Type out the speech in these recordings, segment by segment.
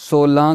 16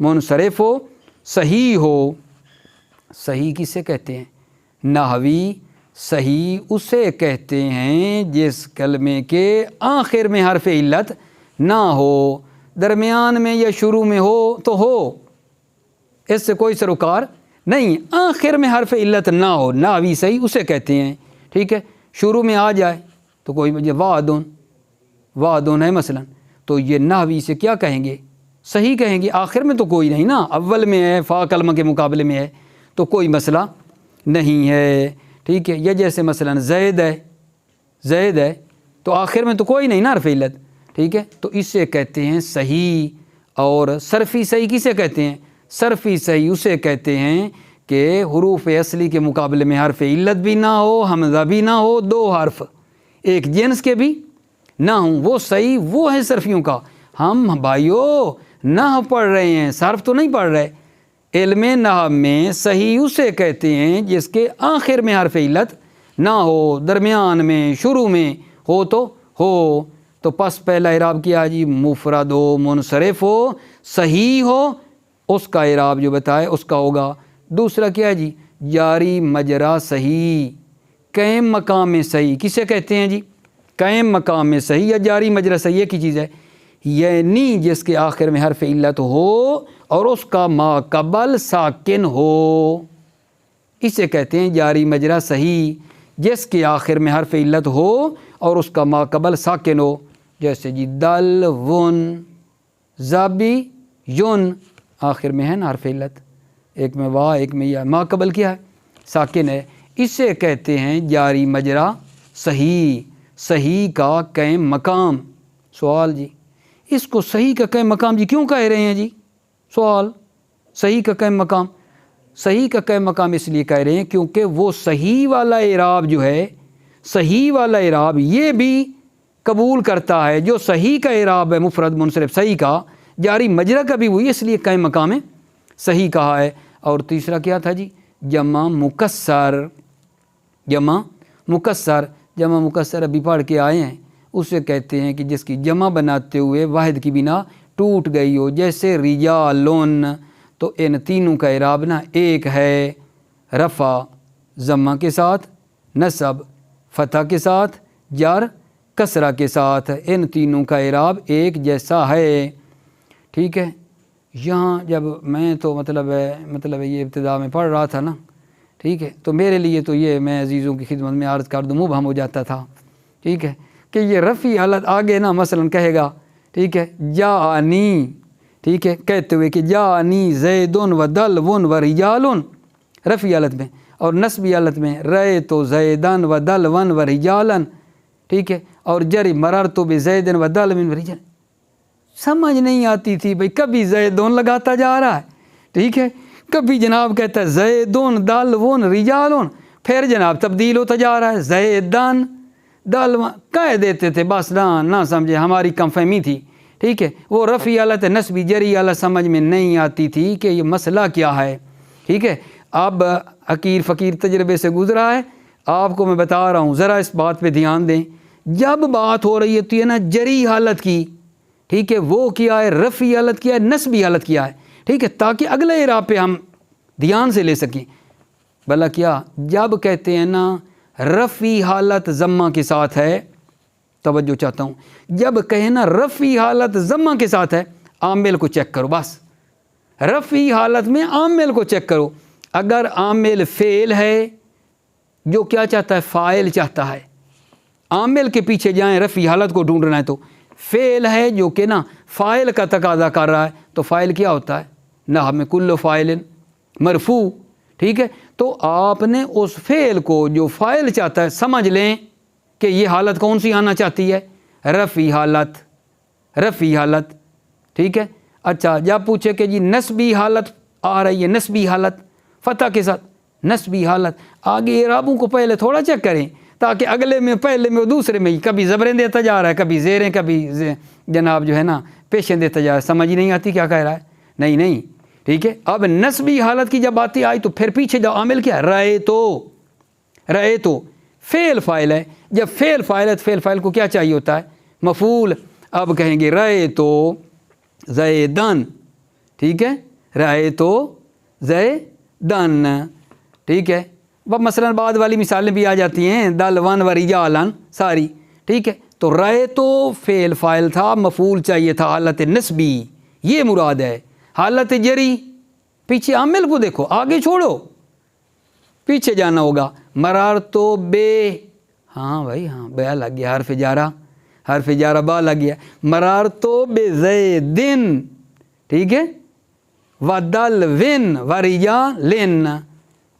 منصرف ہو، صحیح ہو۔ صحیح کسے کہتے ہیں؟ نحوی صحیح اسے کہتے ہیں جس کلمے کے آخر میں حرف علت نہ ہو، درمیان میں یا شروع میں ہو تو ہو، اس سے کوئی سروکار نہیں، آخر میں حرف علت نہ ہو، نحوی صحیح اسے کہتے ہیں، ٹھیک ہے۔ شروع میں آ جائے تو کوئی وجہ، وعدون ہے مثلا، تو یہ نحوی سے کیا کہیں گے؟ صحیح کہیں گے۔ آخر میں تو کوئی نہیں نا، اول میں ہے، فا کلمہ کے مقابلے میں ہے، تو کوئی مسئلہ نہیں ہے، ٹھیک ہے۔ یا جیسے مثلا زید ہے تو آخر میں تو کوئی نہیں نا حرف علت، ٹھیک ہے، تو اسے کہتے ہیں صحیح۔ اور صرفی صحیح کسے کہتے ہیں؟ صرفی صحیح اسے کہتے ہیں کہ حروف اصلی کے مقابلے میں حرف علت بھی نہ ہو، حمزہ بھی نہ ہو، دو حرف ایک جنس کے بھی نہ ہوں، وہ صحیح وہ ہے صرفیوں کا۔ ہم بھائیو نحو پڑھ رہے ہیں، صرف تو نہیں پڑھ رہے۔ علم نحو میں صحیح اسے کہتے ہیں جس کے آخر میں حرف علت نہ ہو، درمیان میں شروع میں ہو تو ہو۔ تو پس پہلا اعراب کیا جی؟ مفرد ہو، منصرف ہو، صحیح ہو، اس کا اعراب جو بتائے اس کا ہوگا۔ دوسرا کیا جی؟ جاری مجرا صحیح، قائم مقام میں صحیح کسے کہتے ہیں جی؟ قائم مقام میں صحیح یا جاری مجرا صحیح ایک ہی چیز ہے، یعنی جس کے آخر میں حرف علت ہو اور اس کا ما قبل ساکن ہو، اسے کہتے ہیں جاری مجرا صحیح، جس کے آخر میں حرف علت ہو اور اس کا ما قبل ساکن ہو۔ جیسے جی دل ون، زابی یون، آخر میں ہے نا حرف علت، ایک میں وا ایک میں یا، ما قبل کیا ہے؟ ساکن ہے، اسے کہتے ہیں جاری مجرا صحیح، صحیح کا قائم مقام۔ سوال جی، اس کو صحیح کا قائم مقام جی کیوں کہہ رہے ہیں جی؟ سوال، صحیح کا قائم مقام، صحیح کا قائم مقام اس لیے کہہ رہے ہیں کیونکہ وہ صحیح والا اعراب جو ہے، صحیح والا اعراب یہ بھی قبول کرتا ہے، جو صحیح کا اعراب ہے مفرد منصرف صحیح کا، جاری مجرا کا بھی وہی، اس لیے قائم مقام صحیح کہا ہے۔ اور تیسرا کیا تھا جی؟ جمع مکسر، جمع مکسر، جمع مکسر ابھی پڑھ کے آئے ہیں، اسے کہتے ہیں کہ جس کی جمع بناتے ہوئے واحد کی بنا ٹوٹ گئی ہو، جیسے رجالون، تو ان تینوں کا اعراب نا ایک ہے، رفع ضمہ کے ساتھ، نصب فتح کے ساتھ، جر کسرہ کے ساتھ، ان تینوں کا اعراب ایک جیسا ہے، ٹھیک ہے۔ یہاں جب میں تو مطلب یہ ابتدا میں پڑھ رہا تھا نا، ٹھیک ہے، تو میرے لیے تو یہ میں عزیزوں کی خدمت میں عرض کر دوں مبہم ہو جاتا تھا، ٹھیک ہے، کہ یہ رفعی حالت آگے نا مثلا کہے گا، ٹھیک ہے، جانی، ٹھیک ہے، کہتے ہوئے کہ جانی زیدن و دلون و رجالن، رفعی حالت میں، اور نصبی حالت میں رے تو زیدن و دلون و رجالن، ٹھیک ہے، اور جری مرر تو بزیدن و دلون و رجالن۔ سمجھ نہیں آتی تھی بھئی، کبھی زیدون لگاتا جا رہا ہے، ٹھیک ہے، کبھی جناب کہتا ہے زیدون دلون رجالن، پھر جناب تبدیل ہوتا جا رہا ہے زیدن دلون، کہہ دیتے تھے بس، نہ سمجھے، ہماری کم فہمی تھی، ٹھیک ہے، وہ رفعی حالت نصبی جری حالت سمجھ میں نہیں آتی تھی کہ یہ مسئلہ کیا ہے، ٹھیک ہے۔ اب حقیر فقیر تجربے سے گزرا ہے، آپ کو میں بتا رہا ہوں، ذرا اس بات پہ دھیان دیں، جب بات ہو رہی ہے نا جری حالت کی، ٹھیک ہے، وہ کیا ہے؟ رفعی حالت کیا ہے، نصبی حالت کیا ہے، ٹھیک ہے، تاکہ اگلے اعراب پہ ہم دھیان سے لے سکیں۔ بھلا کیا جب کہتے ہیں نا رفعی حالت ضمہ کے ساتھ ہے، توجہ چاہتا ہوں، جب کہیں نا رفعی حالت ضمہ کے ساتھ ہے، عامل کو چیک کرو، بس رفعی حالت میں عامل کو چیک کرو۔ اگر عامل فعل ہے جو کیا چاہتا ہے؟ فاعل چاہتا ہے، عامل کے پیچھے جائیں، رفعی حالت کو ڈھونڈنا ہے تو فعل ہے جو کہ نا فاعل کا تقاضا کر رہا ہے، تو فاعل کیا ہوتا ہے؟ نحو میں کل فاعل مرفوع، ٹھیک ہے، تو آپ نے اس فعل کو جو فاعل چاہتا ہے سمجھ لیں کہ یہ حالت کون سی آنا چاہتی ہے؟ رفعی حالت، رفعی حالت، ٹھیک ہے۔ اچھا، جب پوچھے کہ جی نصبی حالت آ رہی ہے، نصبی حالت فتح کے ساتھ، نصبی حالت، آگے اعرابوں کو پہلے تھوڑا چیک کریں تاکہ اگلے میں پہلے میں دوسرے میں کبھی زبریں دیتا جا رہا ہے، کبھی زیریں، کبھی جناب جو ہے نا پیشیں دیتا جا رہا ہے، سمجھ ہی نہیں آتی کیا کہہ رہا ہے، نہیں، ٹھیک ہے۔ اب نصبی حالت کی جب باتیں آئی تو پھر پیچھے جاؤ، عامل کیا ہے؟ رأے تو فعل فاعل ہے، جب فعل فاعل ہے تو فعل فاعل کو کیا چاہیے ہوتا ہے؟ مفعول۔ اب کہیں گے رأے تو زیدن، ٹھیک ہے، رائے تو زیدن، ٹھیک ہے. مثلاً بعد والی مثالیں بھی آ جاتی ہیں، دل ون و رجالن ساری، ٹھیک ہے. تو رائے تو فعل فاعل تھا، مفعول چاہیے تھا حالت نسبی، یہ مراد ہے. حالت جری پیچھے عامل کو دیکھو، آگے چھوڑو، پیچھے جانا ہوگا. مرار تو بے، ہاں بھائی ہاں بے لگ گیا، حرف جارہ با لگ گیا. مرار تو بے زیدن، ٹھیک ہے. ودل ون ورجالن،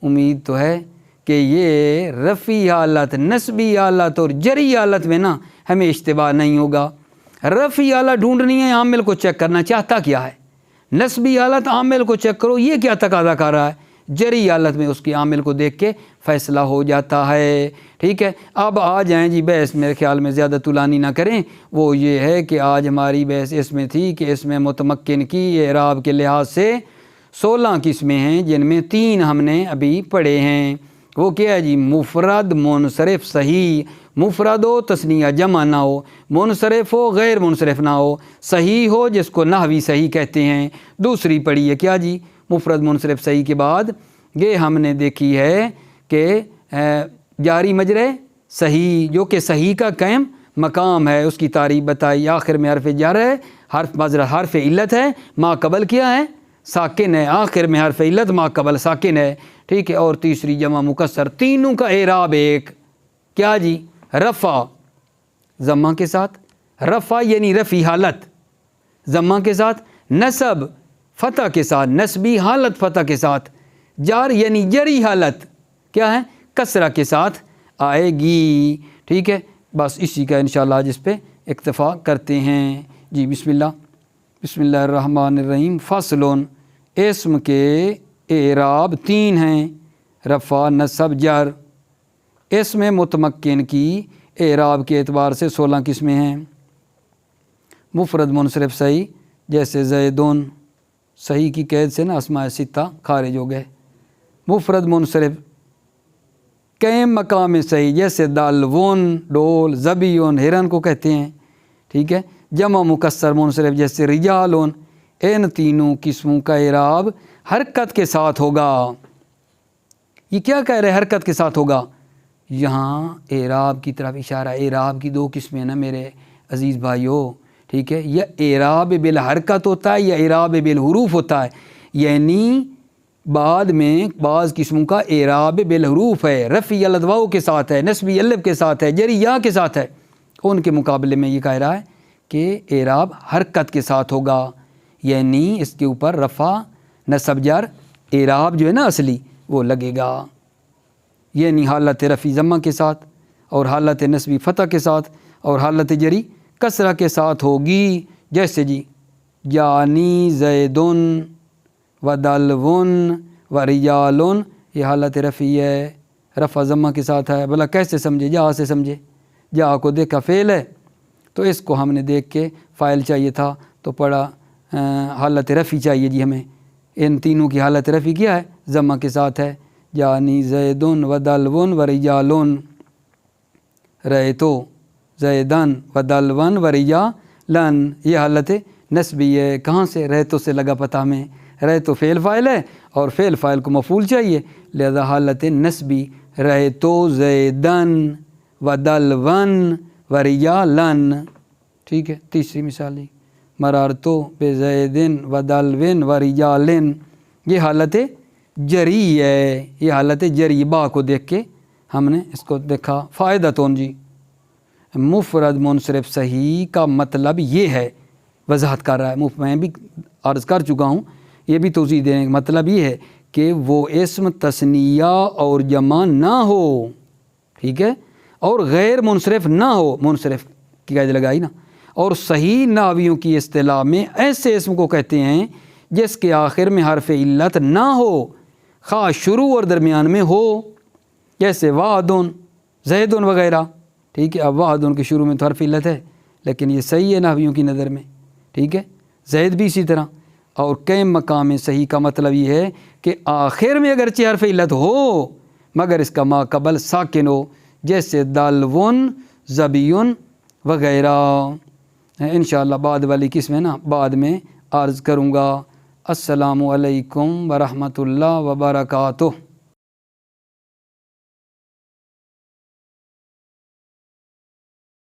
امید تو ہے کہ یہ رفعی حالت، نسبی حالت اور جری حالت میں نا ہمیں اشتباہ نہیں ہوگا. رفعی حالت ڈھونڈنی ہے، عامل کو چیک کرنا چاہتا کیا ہے. نسبی حالت عامل کو چیک کرو یہ کیا تقاضا کر رہا ہے. جری حالت میں اس کی عامل کو دیکھ کے فیصلہ ہو جاتا ہے، ٹھیک ہے. اب آ جائیں جی بحث، میرے خیال میں زیادہ طولانی نہ کریں. وہ یہ ہے کہ آج ہماری بحث اس میں تھی کہ اس میں متمکن کی اعراب کے لحاظ سے 16 قسمیں ہیں، جن میں 3 ہم نے ابھی پڑھے ہیں. وہ کیا ہے جی؟ مفرد منصرف صحیح، مفرد ہو تثنیہ جمع نہ ہو، منصرف ہو غیر منصرف نہ ہو، صحیح ہو جس کو نحوی صحیح کہتے ہیں. دوسری پڑھی ہے کیا جی؟ مفرد منصرف صحیح کے بعد یہ ہم نے دیکھی ہے کہ جاری مجرے صحیح، جو کہ صحیح کا قائم مقام ہے، اس کی تعریف بتائی. آخر میں حرف جر ہے، حرف علت ہے، ما قبل کیا ہے؟ ساکن ہے. آخر میں حرف علت، ما قبل ساکن ہے، ٹھیک ہے. اور تیسری جمع مکسر. تینوں کا اعراب ایک کیا جی؟ رفع ضمہ کے ساتھ، رفع یعنی رفعی حالت ضمہ کے ساتھ، نصب فتح کے ساتھ، نسبی حالت فتح کے ساتھ، جار یعنی جری حالت کیا ہے؟ کسرہ کے ساتھ آئے گی، ٹھیک ہے. بس اسی کا انشاءاللہ آج اس پہ اکتفا کرتے ہیں. جی بسم اللہ الرحمن الرحیم. فصلون، اسم کے اعراب 3 ہیں، رفع نصب جر. اسم متمکن کی اعراب کے اعتبار سے 16 قسمیں ہیں. مفرد منصرف صحیح جیسے زیدون، صحیح کی قید سے نا اسماء ستہ خارج ہو گئے. مفرد منصرف قائم مقام صحیح جیسے دالون ڈول، زبیون ہرن کو کہتے ہیں، ٹھیک ہے. جمع مکسر منصرف جیسے رجالون. ان تینوں قسموں کا اعراب حرکت کے ساتھ ہوگا. یہ کیا کہہ رہے حرکت کے ساتھ ہوگا؟ یہاں اعراب کی طرف اشارہ. اعراب کی 2 قسمیں نا میرے عزیز بھائیو، ٹھیک ہے. یا اعراب بالحرکت ہوتا ہے یا اعراب بالحروف ہوتا ہے. یعنی بعد میں بعض قسموں کا اعراب بالحروف ہے، رفعی الف واو کے ساتھ ہے، نسبی الف کے ساتھ ہے، جری یا کے ساتھ ہے. ان کے مقابلے میں یہ کہہ رہا ہے کہ اعراب حرکت کے ساتھ ہوگا، یعنی اس کے اوپر رفع نصب جر اعراب جو ہے نا اصلی وہ لگے گا. یعنی حالت رفعی ضمہ کے ساتھ، اور حالت نسبی فتح کے ساتھ، اور حالت جری کسرہ کے ساتھ ہوگی. جیسے جی جانی زیدن و دلون و رجالن، یہ حالت رفعی ہے، رفع ضمہ کے ساتھ ہے. بھلا کیسے سمجھے؟ جا سے سمجھے. جا کو دیکھا فعل ہے تو اس کو ہم نے دیکھ کے فاعل چاہیے تھا تو پڑھا حالت رفعی چاہیے جی ہمیں. ان تینوں کی حالت رفعی کیا ہے؟ ضمہ کے ساتھ ہے. جانی زیدن و دلون و رجالن، رہے تو زیدن و دلون و رجالن، یہ حالت نسبی ہے. کہاں سے؟ رہے تو سے لگا پتہ میں. رہے تو فعل فاعل ہے اور فعل فاعل کو مفعول چاہیے، لہذا حالت نسبی. رہے تو زیدن و دلون و رجالن، ٹھیک ہے. تیسری مثال ہے مرار تو بے زیدن و دلون و رجالن، یہ حالت جری ہے. یہ حالت جری با کو دیکھ کے ہم نے اس کو دیکھا. فائدہ تو جی مفرد منصرف صحیح کا مطلب یہ ہے، وضاحت کر رہا ہے، میں بھی عرض کر چکا ہوں، یہ بھی توضیح دینے کا مطلب یہ ہے کہ وہ اسم تثنیہ اور جمع نہ ہو، ٹھیک ہے، اور غیر منصرف نہ ہو. منصرف کی قید لگائی نا. اور صحیح نحویوں کی اصطلاح میں ایسے اسم کو کہتے ہیں جس کے آخر میں حرف علت نہ ہو، خواہ شروع اور درمیان میں ہو، جیسے وعدن زیدن وغیرہ، ٹھیک ہے. اب وعدن کے شروع میں تو حرف علت ہے لیکن یہ صحیح ہے نحویوں کی نظر میں، ٹھیک ہے. زید بھی اسی طرح. اور قائم مقام صحیح کا مطلب یہ ہے کہ آخر میں اگرچہ حرف علت ہو مگر اس کا ما قبل ساکن ہو، جیسے دلون زبیون وغیرہ. انشاءاللہ بعد والی قسمیں نا بعد میں عرض کروں گا. السلام علیکم ورحمۃ اللہ وبرکاتہ۔